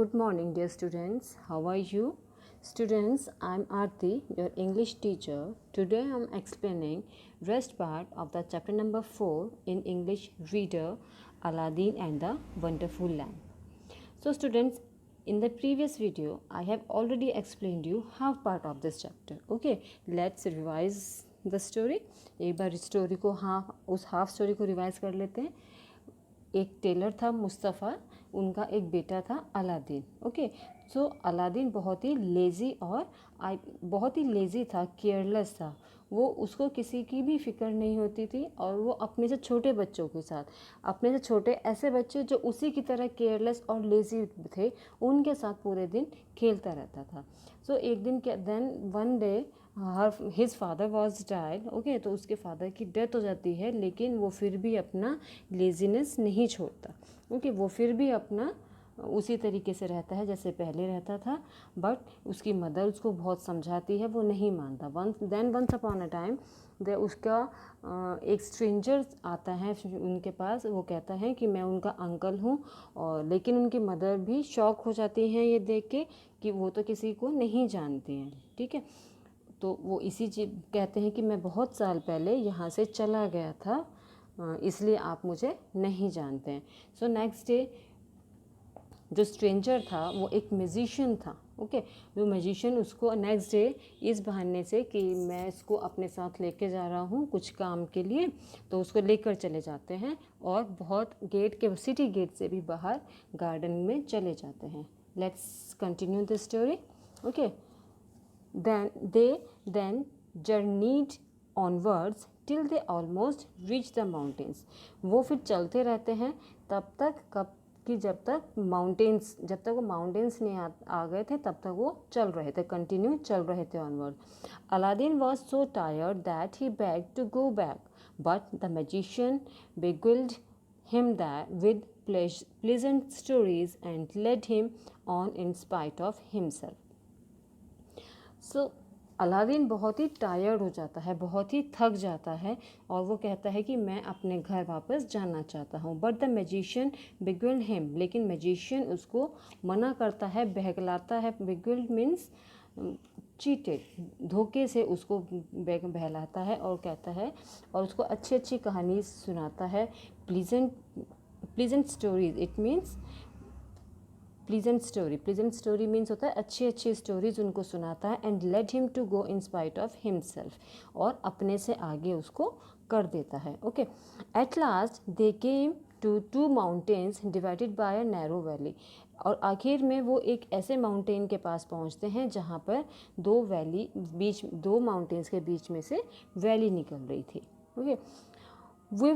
good morning, dear students. How are you? Students, I'm Aarti, your English teacher. Today I'm explaining rest part of the chapter number 4 in English Reader, Aladdin and the Wonderful Lamp. So students, in the previous video, I have already explained you half part of this chapter. Okay, let's revise the story. एक बार story को उस half story को revise कर लेते हैं. एक Taylor था मुस्तफ़ा, उनका एक बेटा था अलादीन. ओके, सो अलादीन बहुत ही लेज़ी था, केयरलेस था. वो उसको किसी की भी फिक्र नहीं होती थी और वो अपने से छोटे बच्चों के साथ, अपने से छोटे ऐसे बच्चे जो उसी की तरह केयरलेस और लेज़ी थे, उनके साथ पूरे दिन खेलता रहता था. सो एक दिन then one day his father was died. Okay, तो उसके फादर की डेथ हो जाती है, लेकिन वो फिर भी अपना लेजीनेस नहीं छोड़ता. ओके, वो फिर भी अपना उसी तरीके से रहता है जैसे पहले रहता था. बट उसकी मदर उसको बहुत समझाती है, वो नहीं मानता. वंस अपॉन अ टाइम उसका एक स्ट्रेंजर आता है उनके पास. वो कहता है कि मैं उनका अंकल हूँ, और लेकिन उनकी मदर भी शॉक हो जाती हैं ये देख के कि वो तो किसी को नहीं जानती हैं. ठीक है, तो वो इसी चीज़ कहते हैं कि मैं बहुत साल पहले यहाँ से चला गया था, इसलिए आप मुझे नहीं जानते हैं. सो नेक्स्ट डे जो स्ट्रेंजर था वो एक म्यूजिशियन था. ओके, वो म्यूजिशियन उसको नेक्स्ट डे इस बहाने से कि मैं इसको अपने साथ लेके जा रहा हूँ कुछ काम के लिए, तो उसको लेकर चले जाते हैं और बहुत सिटी गेट से भी बाहर गार्डन में चले जाते हैं. Let's continue the story. Okay, then journeyed onwards till they almost reached the mountains. वो फिर चलते रहते हैं तब तक जब तक वो माउंटेन्स नहीं आ गए थे, तब तक वो चल रहे थे, कंटिन्यू चल रहे थे onward. Aladdin was so tired that he begged to go back, but the magician beguiled him with pleasant stories and led him on in spite of himself. So Aladdin बहुत ही टायर्ड हो जाता है, बहुत ही थक जाता है, और वो कहता है कि मैं अपने घर वापस जाना चाहता हूँ. बट द मैजिशियन बिगुइल्ड हिम, लेकिन मैजिशियन उसको मना करता है, बहलाता है. बिगुइल्ड मीन्स चीटेड, धोखे से उसको बहलाता है और कहता है, और उसको अच्छी अच्छी कहानी सुनाता है. Pleasant stories, it means pleasant story means होता है अच्छी अच्छी स्टोरीज उनको सुनाता है. And let him to go in spite of himself, और अपने से आगे उसको कर देता है. Okay, at last they came to 2 mountains divided by a narrow valley. और आखिर में वो एक ऐसे माउंटेन के पास पहुंचते हैं जहां पर 2 माउंटेन्स के बीच में से वैली निकल रही थी. Okay, we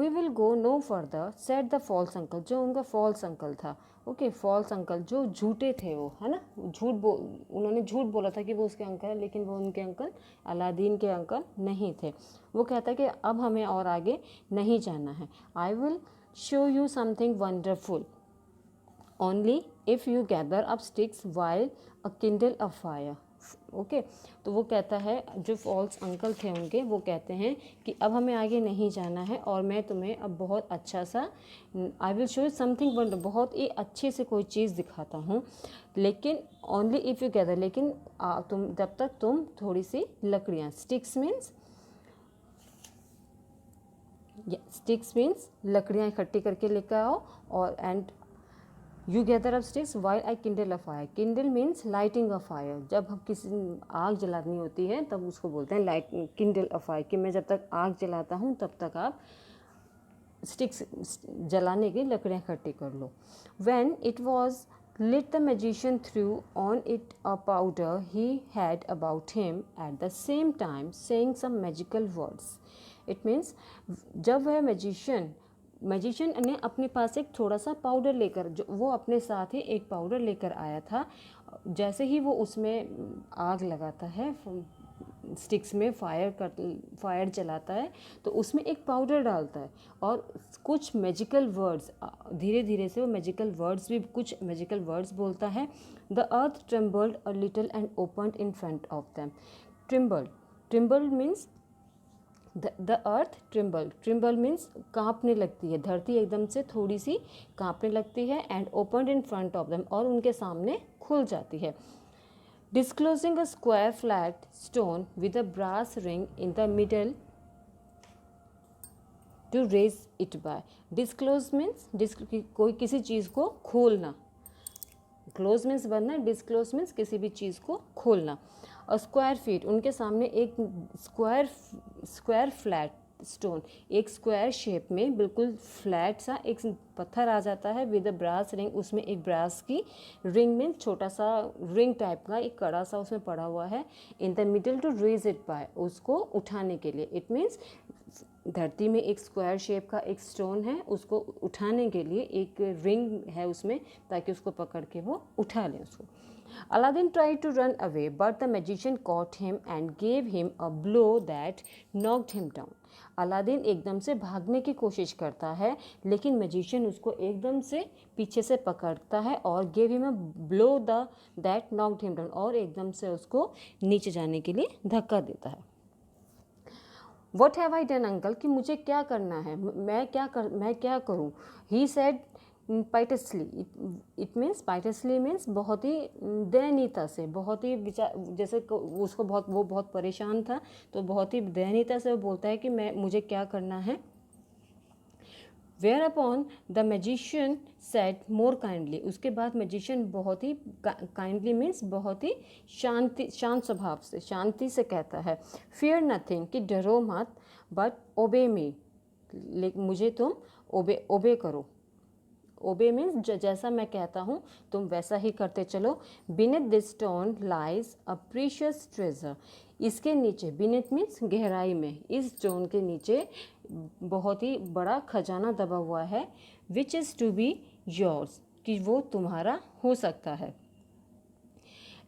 will go no further said the false uncle, जो उनका फॉल्स अंकल था. ओके, फॉल्स अंकल जो झूठे थे, वो है ना, उन्होंने झूठ बोला था कि वो उसके अंकल है, लेकिन वो उनके अंकल अलादीन के अंकल नहीं थे. वो कहता है कि अब हमें और आगे नहीं जाना है. I will show you something wonderful only if you gather up sticks while a Kindle a fire. Okay, तो वो कहता है, जो फॉल्स अंकल थे उनके, वो कहते हैं कि अब हमें आगे नहीं जाना है और मैं तुम्हें अब बहुत अच्छा सा I will show you something wonder, बहुत ही अच्छे से कोई चीज़ दिखाता हूँ, लेकिन ओनली इफ़ यू गैदर, लेकिन जब तक तुम थोड़ी सी लकड़ियाँ, स्टिक्स मीन्स लकड़ियाँ इकट्ठी करके लेकर आओ, और and you gather up sticks while I Kindle a fire. Kindle means lighting a fire. जब हम किसी आग जलानी होती है तब उसको बोलते हैं लाइट किंडल अ फायर, कि मैं जब तक आग जलाता हूँ तब तक आप स्टिक्स जलाने की लकड़ियाँ इकट्ठी कर लो. When it was lit, the magician threw on it a powder he had about him, at the same time saying some magical words. It means जब वह मैजिशियन ने अपने पास एक थोड़ा सा पाउडर लेकर, जो वो अपने साथ ही एक पाउडर लेकर आया था, जैसे ही वो उसमें आग लगाता है, स्टिक्स में फायर जलाता है, तो उसमें एक पाउडर डालता है और कुछ मैजिकल वर्ड्स, धीरे धीरे से वो कुछ मैजिकल वर्ड्स बोलता है. The earth trembled a little and opened in front of them. Trembled means the earth tremble, tremble means कांपने लगती है, धरती एकदम से थोड़ी सी कांपने लगती है। And open in front of them, और उनके सामने खुल जाती है। Disclosing a square flat stone with a brass ring in the middle to raise it by. Disclose means कोई किसी चीज़ को खोलना, क्लोज मीन्स बनना, डिस्क्लोज मीन्स किसी भी चीज़ को खोलना। और स्क्वायर फीट, उनके सामने एक स्क्वायर फ्लैट स्टोन, एक स्क्वायर शेप में बिल्कुल फ्लैट सा एक पत्थर आ जाता है विद अ ब्रास रिंग, उसमें एक ब्रास की रिंग में छोटा सा रिंग टाइप का एक कड़ा सा उसमें पड़ा हुआ है। In the middle to raise it by, उसको उठाने के लिए। इट मीन्स धरती में एक स्क्वायर शेप का एक स्टोन है, उसको उठाने के लिए एक रिंग है उसमें, ताकि उसको पकड़ के वो उठा लें उसको। Aladdin tried to run away, but the magician caught him and gave him a blow that knocked him down. Aladdin एकदम से भागने की कोशिश करता है, लेकिन मैजिशियन उसको एकदम से पीछे से पकड़ता है और gave him a blow that knocked him down, और एकदम से उसको नीचे जाने के लिए धक्का देता है। What have I done, uncle? कि मुझे क्या करना है, मैं क्या करूँ? He said piteously, it means piteously means बहुत ही दयनीयता से, बहुत ही विचार, जैसे उसको वो बहुत परेशान था, तो बहुत ही दयनीयता से वो बोलता है कि मुझे क्या करना है। Whereupon the magician said more kindly, उसके बाद मैजिशियन बहुत ही काइंडली मीन्स बहुत ही शांत स्वभाव से, शांति से कहता है, फियर नथिंग, कि डरो मत, बट ओबे मी, मुझे तुम ओबे करो। ओबे मीन्स जैसा मैं कहता हूँ तुम वैसा ही करते चलो। Beneath this stone lies a precious treasure, इसके नीचे, बीनेथ मीन्स गहराई में, इस स्टोन के नीचे बहुत ही बड़ा खजाना दबा हुआ है। Which is to be yours, कि वो तुम्हारा हो सकता है।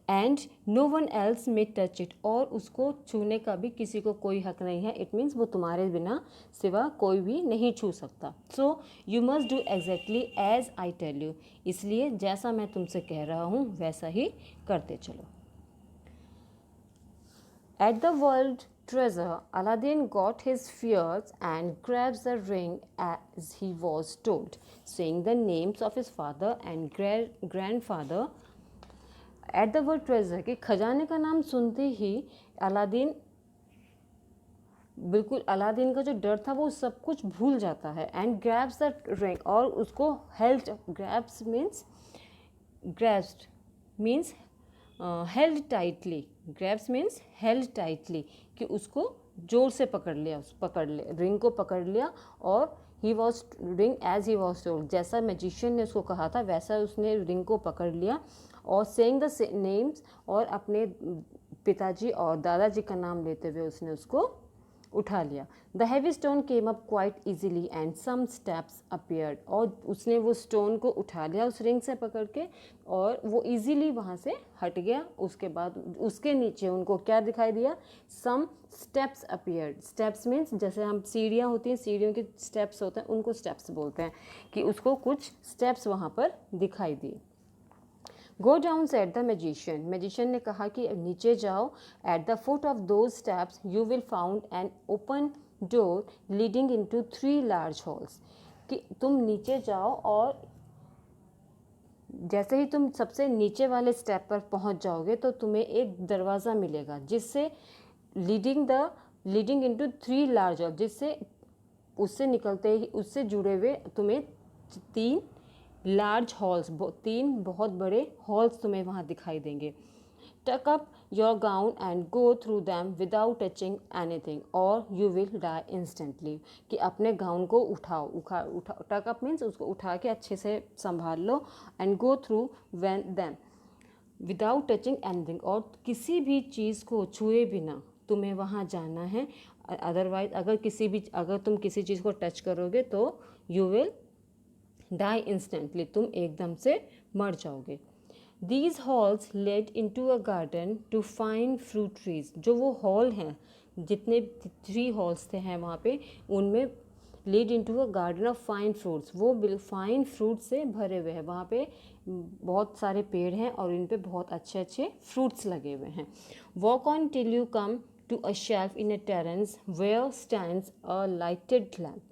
And no one else may touch it, और उसको छूने का भी किसी को कोई हक नहीं है। इट मीन्स वो तुम्हारे बिना सिवा कोई भी नहीं छू सकता। So you must do exactly as I tell you, इसलिए जैसा मैं तुमसे कह रहा हूँ वैसा ही करते चलो। At the world treasure, Aladdin got his fears and grabs the ring as he was told, saying the names of his father and grandfather. At the word treasure, के खजाने का नाम सुनते ही अलादीन, बिल्कुल अलादीन का जो डर था वो सब कुछ भूल जाता है। एंड ग्रैब्स द रिंग, और उसको held, grabs means grabbed means held tightly, grabs means held tightly, कि उसको जोर से पकड़ लिया, रिंग को पकड़ लिया। और he was ring as he was told, जैसा मैजिशियन ने उसको कहा था वैसा उसने रिंग को पकड़ लिया। और सेइंग द नेम्स, और अपने पिताजी और दादाजी का नाम लेते हुए उसने उसको उठा लिया। The heavy stone came up quite easily and some steps appeared, और उसने वो स्टोन को उठा लिया उस रिंग से पकड़ के, और वो ईजिली वहाँ से हट गया। उसके बाद उसके नीचे उनको क्या दिखाई दिया, some steps appeared. Steps means जैसे हम सीढ़ियाँ होती हैं, सीढ़ियों के स्टेप्स होते हैं, उनको स्टेप्स बोलते हैं, कि उसको कुछ स्टेप्स वहाँ पर दिखाई दिए। Go down said the magician, magician ने कहा कि नीचे जाओ। At the foot of those steps you will found an open door leading into 3 large halls, कि तुम नीचे जाओ और जैसे ही तुम सबसे नीचे वाले स्टेप पर पहुंच जाओगे तो तुम्हें एक दरवाज़ा मिलेगा, जिससे लीडिंग इनटू 3 लार्ज हॉल, जिससे उससे निकलते ही, उससे जुड़े हुए तुम्हें 3 लार्ज हॉल्स, 3 बहुत बड़े हॉल्स तुम्हें वहाँ दिखाई देंगे। टक up your gown and go through them without touching anything और यू विल डाई इंस्टेंटली, कि अपने गाउन को उठाओ, टक अप मीन्स उसको उठा के अच्छे से संभाल लो। And go through them without touching anything, और किसी भी चीज़ को छुए बिना तुम्हें वहाँ जाना है। अदरवाइज अगर तुम किसी चीज़ को टच करोगे तो यू विल डाई इंस्टेंटली, तुम एकदम से मर जाओगे। These halls led into a garden to fine fruit trees, जो वो हॉल हैं, जितने 3 हॉल्स थे हैं वहाँ पे, उनमें lead into a garden of fine fruits, वो फाइन फ्रूट से भरे हुए हैं। वहाँ पे बहुत सारे पेड़ हैं और इन पे बहुत अच्छे अच्छे फ्रूट्स लगे हुए हैं। Walk on till you come to a shelf in a terrace where stands a lighted lamp.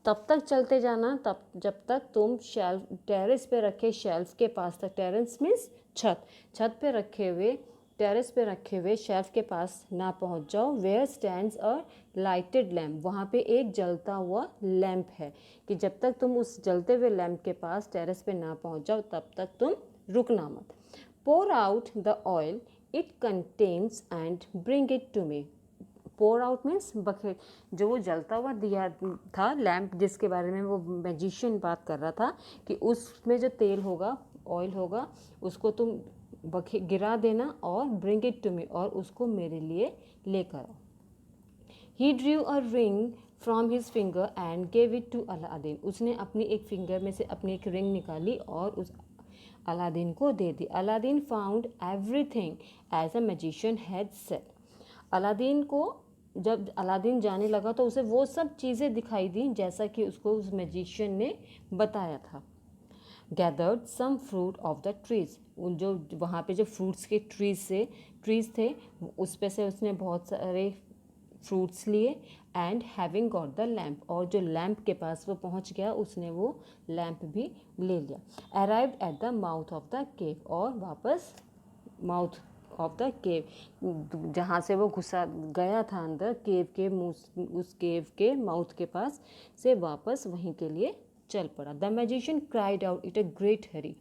तब तक चलते जाना तब जब तक तुम शेल्फ टेरेस पे रखे शेल्फ के पास तक, टेरेस मीन्स छत पे रखे हुए टेरेस पे रखे हुए शेल्फ के पास ना पहुंच जाओ। Where stands a lighted lamp, वहाँ पे एक जलता हुआ लैम्प है, कि जब तक तुम उस जलते हुए लैम्प के पास टेरेस पे ना पहुंच जाओ तब तक तुम रुकना मत। Pour out the oil it contains and bring it to me. Pour out means bucket, जो वो जलता हुआ दिया था लैम्प जिसके बारे में वो मैजिशियन बात कर रहा था कि उसमें जो तेल होगा, ऑयल होगा, उसको तुम गिरा देना और ब्रिंग इट टू मी, और उसको मेरे लिए लेकर आओ। He drew a ring from his finger and gave it to Aladdin. उसने अपनी एक फिंगर में से अपनी एक रिंग निकाली और उस अलादीन को दे दी। Aladdin found everything as a magician had said. Aladdin को जब अलादीन जाने लगा तो उसे वो सब चीज़ें दिखाई दी जैसा कि उसको उस मैजिशियन ने बताया था। Gathered some fruit of the trees, उन जो वहाँ पे जो फ्रूट्स के ट्रीज थे उस पे से उसने बहुत सारे फ्रूट्स लिए। And having got the lamp, और जो लैम्प के पास वो पहुँच गया उसने वो लैम्प भी ले लिया। Arrived at the mouth of the केव, और वापस माउथ ऑफ द केव, जहाँ से वो घुसा गया था अंदर केव के मुँह, उस केव के माउथ के पास से वापस वहीं के लिए चल पड़ा। The magician cried out it a great Hari.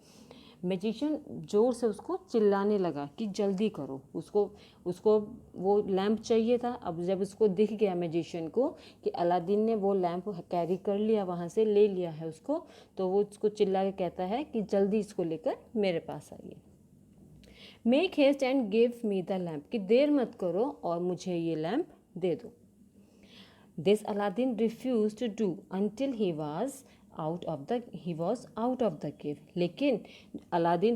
Magician जोर से उसको चिल्लाने लगा कि जल्दी करो, उसको वो लैम्प चाहिए था। अब जब उसको दिख गया मैजिशियन को कि अलादीन ने वो लैम्प कैरी कर लिया, वहाँ से ले लिया है उसको, तो वो उसको चिल्ला के कहता है कि जल्दी इसको लेकर मेरे पास आइए। Make haste and give me the lamp, कि देर मत करो और मुझे ये लैम्प दे दो। This Aladdin refuse to do until he was out of the cave. लेकिन अलादीन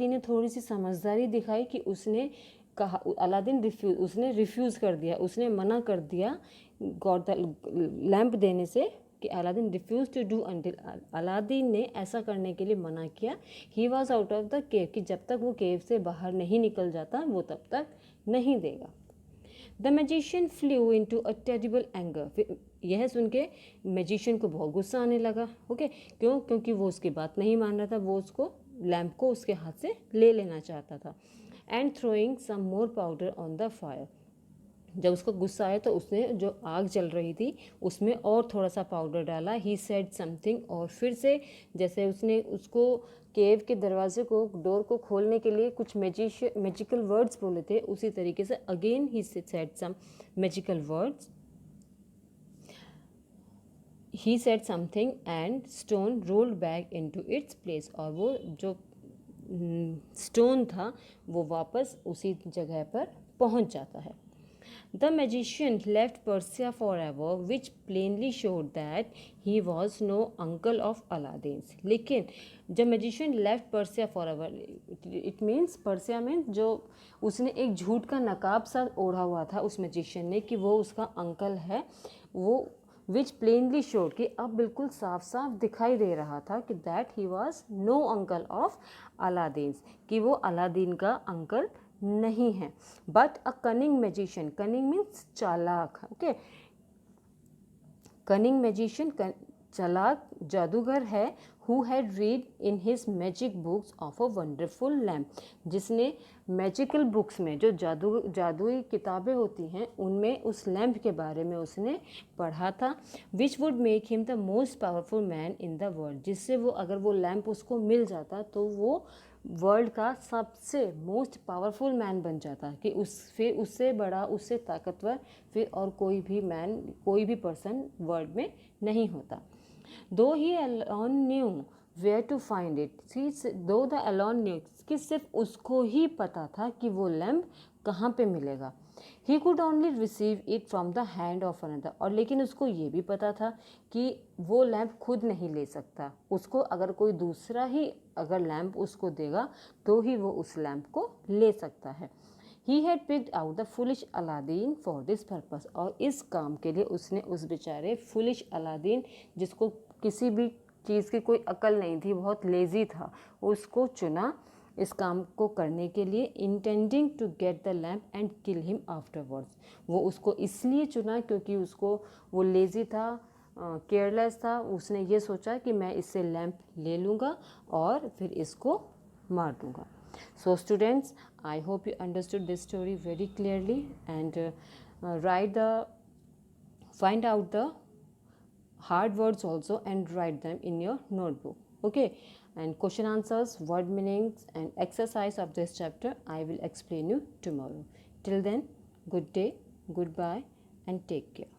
ने थोड़ी सी समझदारी दिखाई कि उसने कहा, उसने रिफ्यूज़ कर दिया, उसने मना कर दिया गॉड द लैम्प देने से, कि Aladdin refuse to do until, Aladdin ने ऐसा करने के लिए मना किया। He was out of the cave, कि जब तक वो केव से बाहर नहीं निकल जाता वो तब तक नहीं देगा। The magician flew into a terrible anger. यह सुन के मैजिशियन को बहुत गुस्सा आने लगा। ओके, क्यों? क्योंकि वो उसकी बात नहीं मान रहा था, वो उसको लैम्प को उसके हाथ से ले लेना चाहता था। And throwing some more powder on the fire, जब उसको गुस्सा आया तो उसने जो आग जल रही थी उसमें और थोड़ा सा पाउडर डाला। ही सेड समथिंग, और फिर से जैसे उसने उसको केव के दरवाजे को, डोर को खोलने के लिए कुछ मैजिकल वर्ड्स बोले थे, उसी तरीके से again he said some magical words. He said something and stone rolled back into its place, और वो जो स्टोन था वो वापस उसी जगह पर पहुंच जाता है। The magician left Persia forever, which plainly showed that he was no uncle of Aladdin's. लेकिन जब magician left Persia forever, it means Persia means जो उसने एक झूठ का नकाब सा ओढ़ा हुआ था उस magician ने कि वो उसका अंकल है, वो which plainly showed, कि अब बिल्कुल साफ साफ दिखाई दे रहा था कि that he was no uncle of Aladdin's, कि वो अलादीन का अंकल नहीं है। But a cunning magician, cunning means चालाक। ओके, कनिंग मैजिशियन चालाक जादूगर है। Who had read in his magic books of a wonderful lamp, जिसने मैजिकल बुक्स में जो जादुई किताबें होती हैं उनमें उस लैम्प के बारे में उसने पढ़ा था। Which would make him the most powerful man in the world, जिससे वो अगर वो लैम्प उसको मिल जाता तो वो वर्ल्ड का सबसे मोस्ट पावरफुल मैन बन जाता, कि फिर उससे बड़ा, उससे ताकतवर फिर और कोई भी पर्सन वर्ल्ड में नहीं होता। Though he alone knew where to find it, though the alone knew, कि सिर्फ उसको ही पता था कि वो लैम्प कहाँ पे मिलेगा। He could only receive it from the hand of another, और लेकिन उसको ये भी पता था कि वो लैम्प खुद नहीं ले सकता, उसको अगर कोई दूसरा ही अगर लैम्प उसको देगा तो ही वो उस लैम्प को ले सकता है। He had picked out the foolish Aladdin for this purpose, और इस काम के लिए उसने उस बेचारे फुलिश अलादीन, जिसको किसी भी चीज़ की कोई अकल नहीं थी, बहुत लेज़ी था, उसको चुना इस काम को करने के लिए, intending to get the lamp and kill him afterwards. वो उसको इसलिए चुना क्योंकि उसको वो लेज़ी था, केयरलेस था, उसने ये सोचा कि मैं इससे लैम्प ले लूँगा और फिर इसको मार दूँगा। So students, I hope you understood this story very clearly, and find out the hard words also and write them in your notebook. Okay, and question answers, word meanings and exercise of this chapter I will explain you tomorrow. Till then, good day, goodbye and take care.